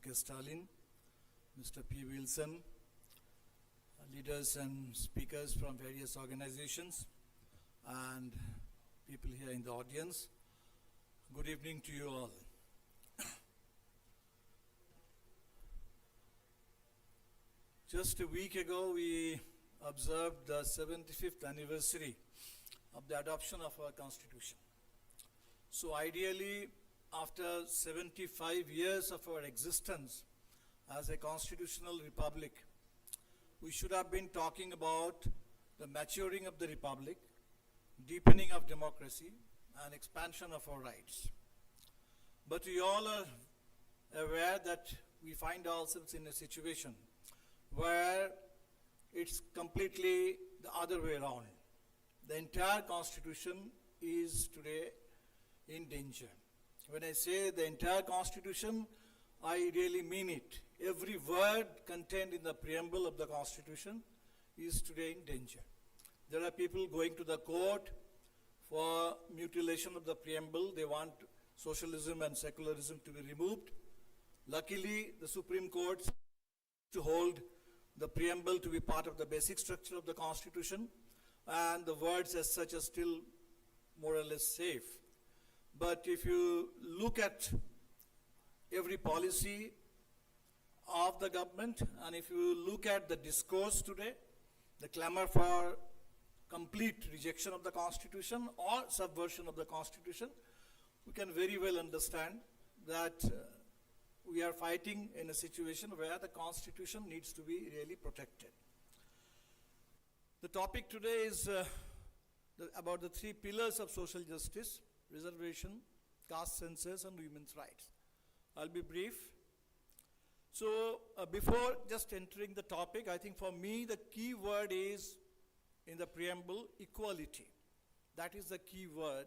M.K. Stalin, Mr. P. Wilson, leaders and speakers from various organizations, and people here in the audience. Good evening to you all. Just a week ago, we observed the 75th anniversary of the adoption of our Constitution. So ideally, after 75 years of our existence as a constitutional republic, we should have been talking about the maturing of the republic, deepening of democracy, and expansion of our rights. But we all are aware that we find ourselves in a situation where it's completely the other way around. The entire Constitution is today in danger. When I say the entire Constitution, I really mean it. Every word contained in the preamble of the Constitution is today in danger. There are people going to the court for mutilation of the preamble. They want socialism and secularism to be removed. Luckily, the Supreme Court to hold the preamble to be part of the basic structure of the Constitution, and the words as such are still more or less safe. But if you look at every policy of the government, and if you look at the discourse today, the clamor for complete rejection of the Constitution or subversion of the Constitution, we can very well understand that we are fighting in a situation where the Constitution needs to be really protected. The topic today is about the three pillars of social justice: reservation, caste census, and women's rights. I'll be brief. So before just entering the topic, I think for me the key word is in the preamble, equality. That is the key word.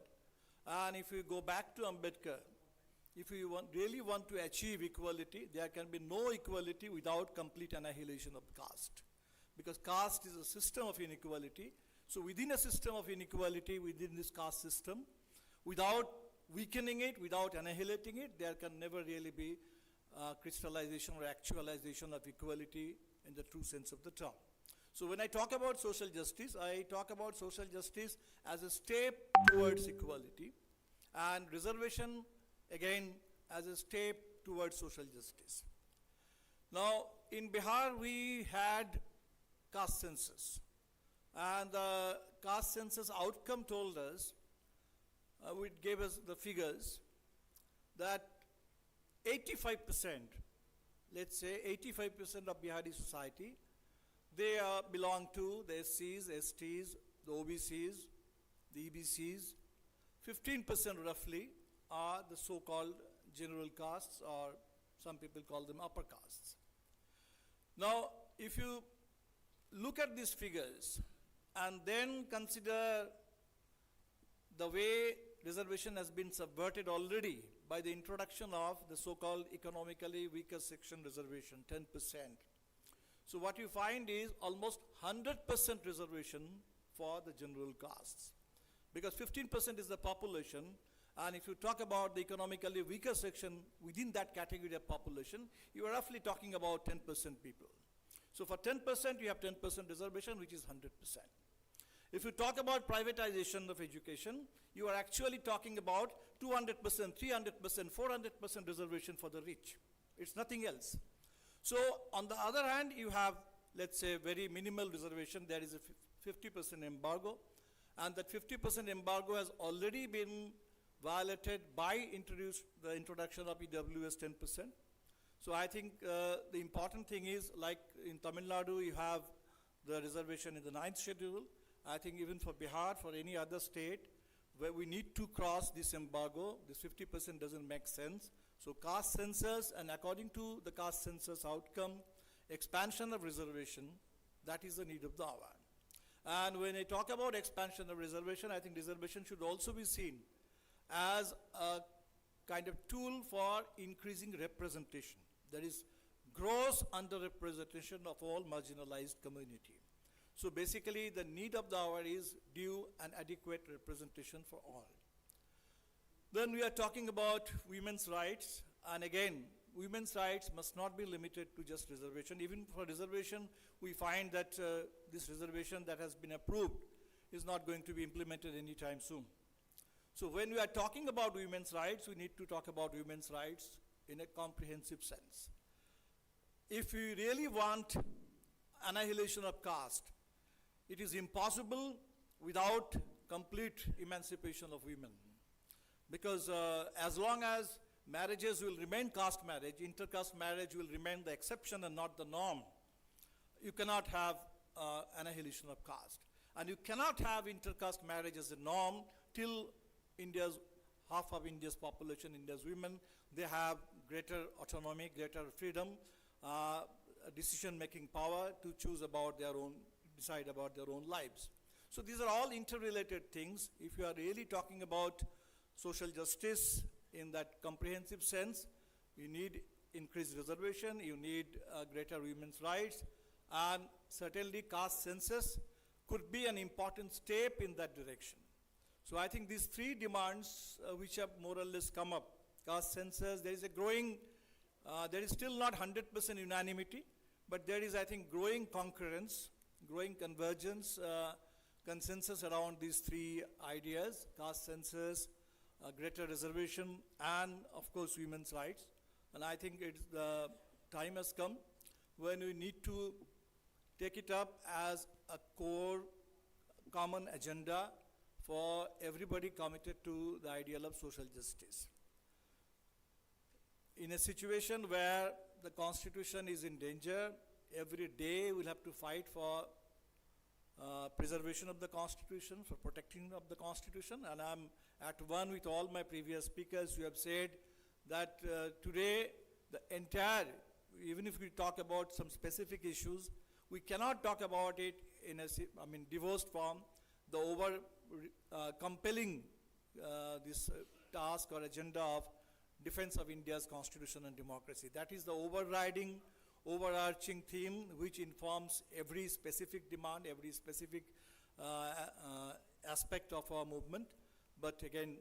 And if we go back to Ambedkar, if we really want to achieve equality, there can be no equality without complete annihilation of caste. Because caste is a system of inequality. So within a system of inequality, within this caste system, without weakening it, without annihilating it, there can never really be crystallization or actualization of equality in the true sense of the term. So when I talk about social justice, I talk about social justice as a step towards equality, and reservation, again, as a step towards social justice. Now, in Bihar, we had caste census, and the caste census outcome told us, it gave us the figures, that 85%, let's say 85% of Bihari society, they belong to the SCs, STs, the OBCs, the EBCs. 15% roughly are the so-called general castes, or some people call them upper castes. Now, if you look at these figures and then consider the way reservation has been subverted already by the introduction of the so-called economically weaker section reservation, 10%. So what you find is almost 100% reservation for the general castes. Because 15% is the population, and if you talk about the economically weaker section within that category of population, you are roughly talking about 10% people. So for 10%, you have 10% reservation, which is 100%. If you talk about privatization of education, you are actually talking about 200%, 300%, 400% reservation for the rich. It's nothing else. So on the other hand, you have, let's say, very minimal reservation. There is a 50% embargo, and that 50% embargo has already been violated by the introduction of EWS 10%. So I think the important thing is, like in Tamil Nadu, you have the reservation in the 9th schedule. I think even for Bihar, for any other state, where we need to cross this embargo, this 50% doesn't make sense. So caste census, and according to the caste census outcome, expansion of reservation, that is the need of the hour. And when I talk about expansion of reservation, I think reservation should also be seen as a kind of tool for increasing representation. There is gross underrepresentation of all marginalized community. So basically, the need of the hour is due and adequate representation for all. Then we are talking about women's rights, and again, women's rights must not be limited to just reservation. Even for reservation, we find that this reservation that has been approved is not going to be implemented anytime soon. So when we are talking about women's rights, we need to talk about women's rights in a comprehensive sense. If we really want annihilation of caste, it is impossible without complete emancipation of women. Because as long as marriages will remain caste marriage, intercaste marriage will remain the exception and not the norm, you cannot have annihilation of caste. And you cannot have intercaste marriage as a norm till half of India's population, India's women, they have greater autonomy, greater freedom, decision-making power to choose about their own, decide about their own lives. So these are all interrelated things. If you are really talking about social justice in that comprehensive sense, you need increased reservation, you need greater women's rights, and certainly caste census could be an important step in that direction. So I think these three demands which have more or less come up, caste census, there is a growing, there is still not 100% unanimity, but there is, I think, growing concurrence, growing convergence, consensus around these three ideas: caste census, greater reservation, and of course women's rights. And I think the time has come when we need to take it up as a core common agenda for everybody committed to the ideal of social justice. In a situation where the Constitution is in danger, every day we'll have to fight for preservation of the Constitution, for protecting of the Constitution. And I'm at one with all my previous speakers who have said that today the entire, even if we talk about some specific issues, we cannot talk about it in a divorced form. The compelling this task or agenda of defense of India's constitution and democracy. That is the overarching theme which informs every specific demand, every specific aspect of our movement. But again,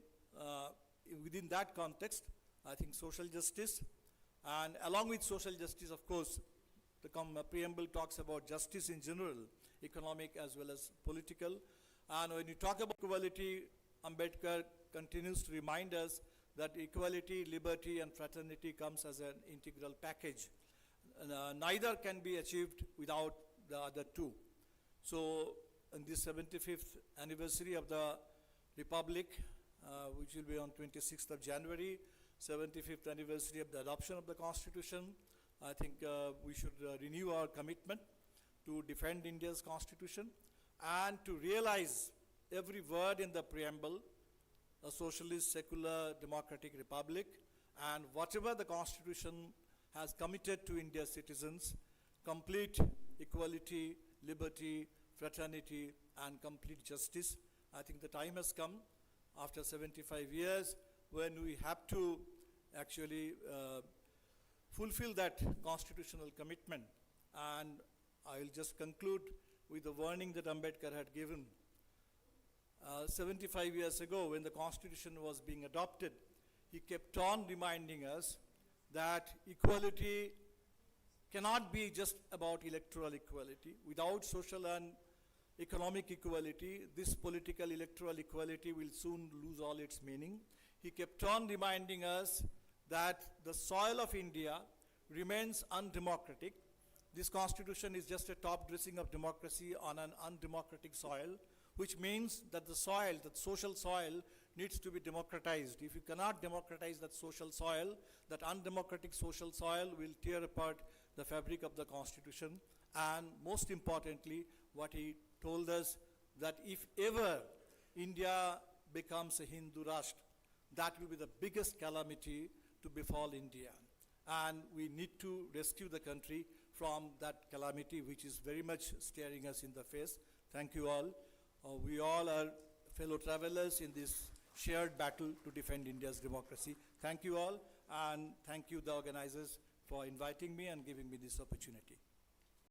within that context, I think social justice, and along with social justice, of course, the preamble talks about justice in general, economic as well as political. And when you talk about equality, Ambedkar continues to remind us that equality, liberty, and fraternity comes as an integral package. Neither can be achieved without the other two. So, in this 75th anniversary of the Republic, which will be on 26th of January, 75th anniversary of the adoption of the Constitution, I think we should renew our commitment to defend India's Constitution and to realize every word in the preamble, a socialist, secular, democratic republic, and whatever the Constitution has committed to India's citizens, complete equality, liberty, fraternity, and complete justice. I think the time has come after 75 years when we have to actually fulfill that constitutional commitment. And I will just conclude with the warning that Ambedkar had given. 75 years ago, when the Constitution was being adopted, he kept on reminding us that equality cannot be just about electoral equality. Without social and economic equality, this political electoral equality will soon lose all its meaning. He kept on reminding us that the soil of India remains undemocratic. This Constitution is just a top dressing of democracy on an undemocratic soil, which means that the soil, that social soil, needs to be democratized. If you cannot democratize that social soil, that undemocratic social soil will tear apart the fabric of the Constitution. And most importantly, what he told us, that if ever India becomes a Hindu Rashtra, that will be the biggest calamity to befall India. And we need to rescue the country from that calamity which is very much staring us in the face. Thank you all. We all are fellow travelers in this shared battle to defend India's democracy. Thank you all, and thank you the organizers for inviting me and giving me this opportunity.